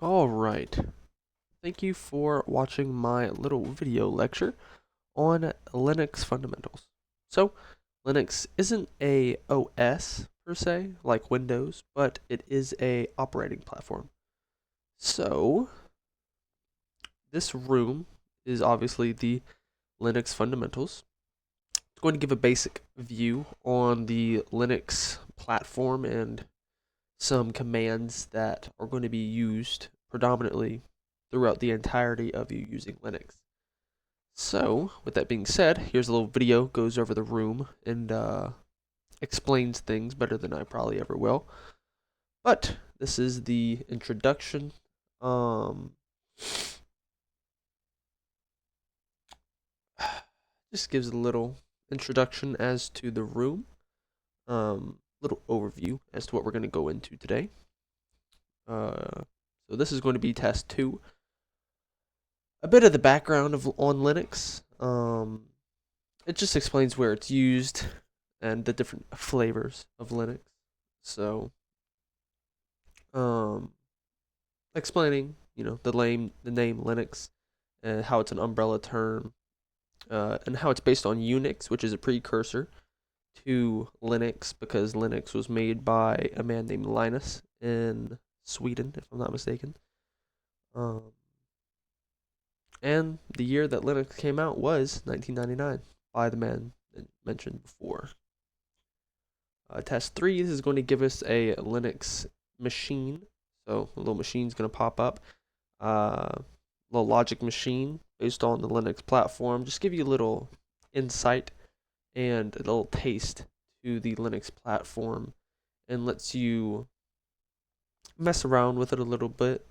All right. Thank you for watching my little video lecture on Linux fundamentals. So, Linux isn't a OS per se, like Windows, but it is a operating platform. So, this room is obviously the Linux fundamentals. It's going to give a basic view on the Linux platform and some commands that are going to be used predominantly throughout the entirety of you using Linux. So, with that being said, here's a little video, goes over the room and explains things better than I probably ever will. But this is the introduction. Um, just gives a little introduction as to the room. Little overview as to what we're going to go into today. So this is going to be test 2. A bit of the background on Linux. It just explains where it's used and the different flavors of Linux. So, um, explaining, the name Linux and how it's an umbrella term, and how it's based on Unix, which is a precursor to Linux because Linux was made by a man named Linus in Sweden, if I'm not mistaken. Um, and the year that Linux came out was 1999 by the man mentioned before. Test 3, this is going to give us a Linux machine. So a little machine is going to pop up. Little logic machine based on the Linux platform. Just give you a little insight and a little taste to the Linux platform and lets you mess around with it a little bit.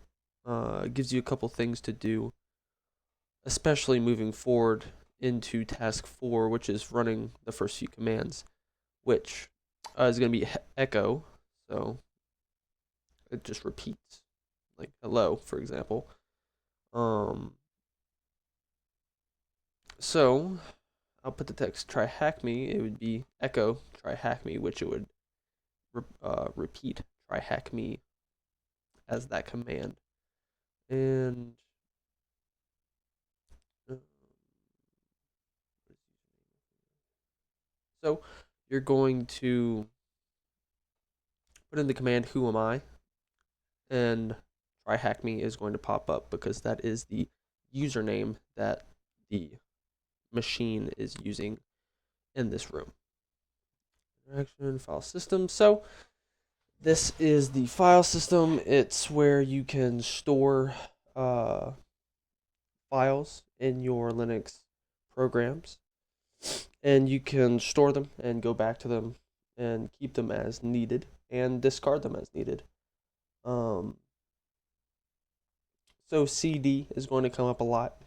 Gives you a couple things to do, especially moving forward into task 4, which is running the first few commands, which is going to be echo. So it just repeats, like hello, for example. Um, so I'll put the text try hack me. It would be echo try hack me, which it would repeat try hack me as that command. And uh, so you're going to put in the command who am I, and try hack me is going to pop up because that is the username that the machine is using in this room. Interaction file system. So this is the file system. It's where you can store files in your Linux programs, and you can store them and go back to them and keep them as needed and discard them as needed. Um, so CD is going to come up a lot,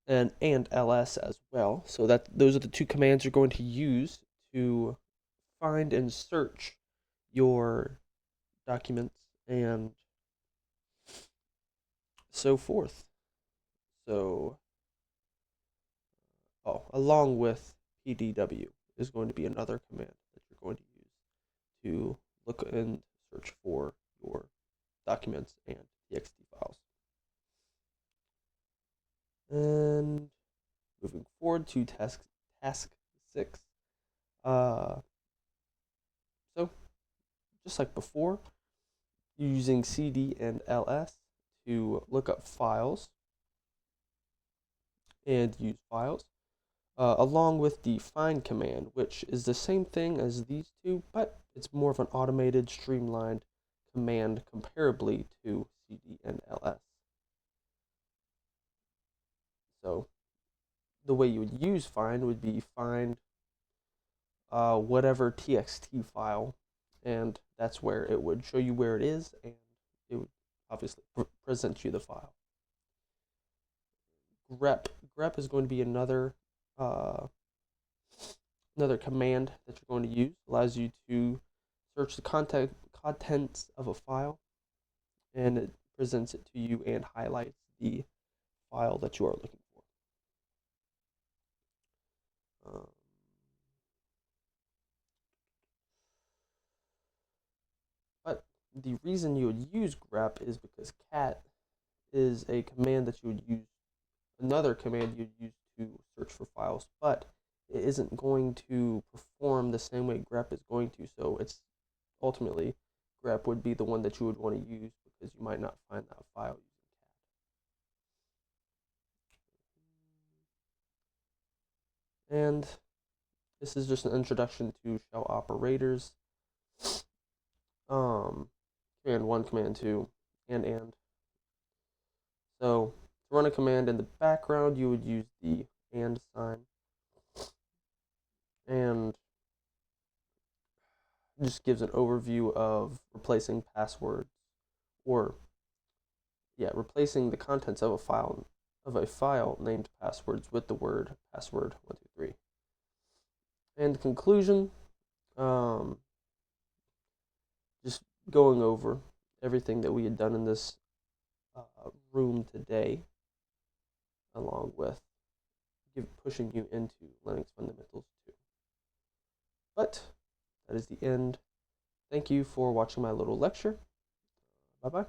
and ls as well. So that those are the two commands you're going to use to find and search your documents and so forth. So, along with pdw is going to be another command that you're going to use to look and search for your documents and txt files. And moving forward to task 6. Uh, so just like before, using cd and ls to look up files and use files, along with the find command, which is the same thing as these two, but it's more of an automated, streamlined command comparably to cd and ls. So the way you would use find would be find whatever txt file, and that's where it would show you where it is, and it would obviously present you the file. Grep is going to be uh, another command that you're going to use. Allows you to search the contents of a file, and it presents it to you and highlights the file that you are looking for. But the reason you would use grep is because cat is a command that you would use, another command you'd use to search for files, but it isn't going to perform the same way grep is going to, so it's ultimately grep would be the one that you would want to use because you might not find that file using cat. And this is just an introduction to shell operators. Command 1, command 2, and. So to run a command in the background, you would use the and sign, and just gives an overview of replacing passwords, or replacing the contents of a file named passwords with the word password 123. And conclusion, just going over everything that we had done in this room today, along with pushing you into Linux fundamentals too. But that is the end. Thank you for watching my little lecture. Bye-bye.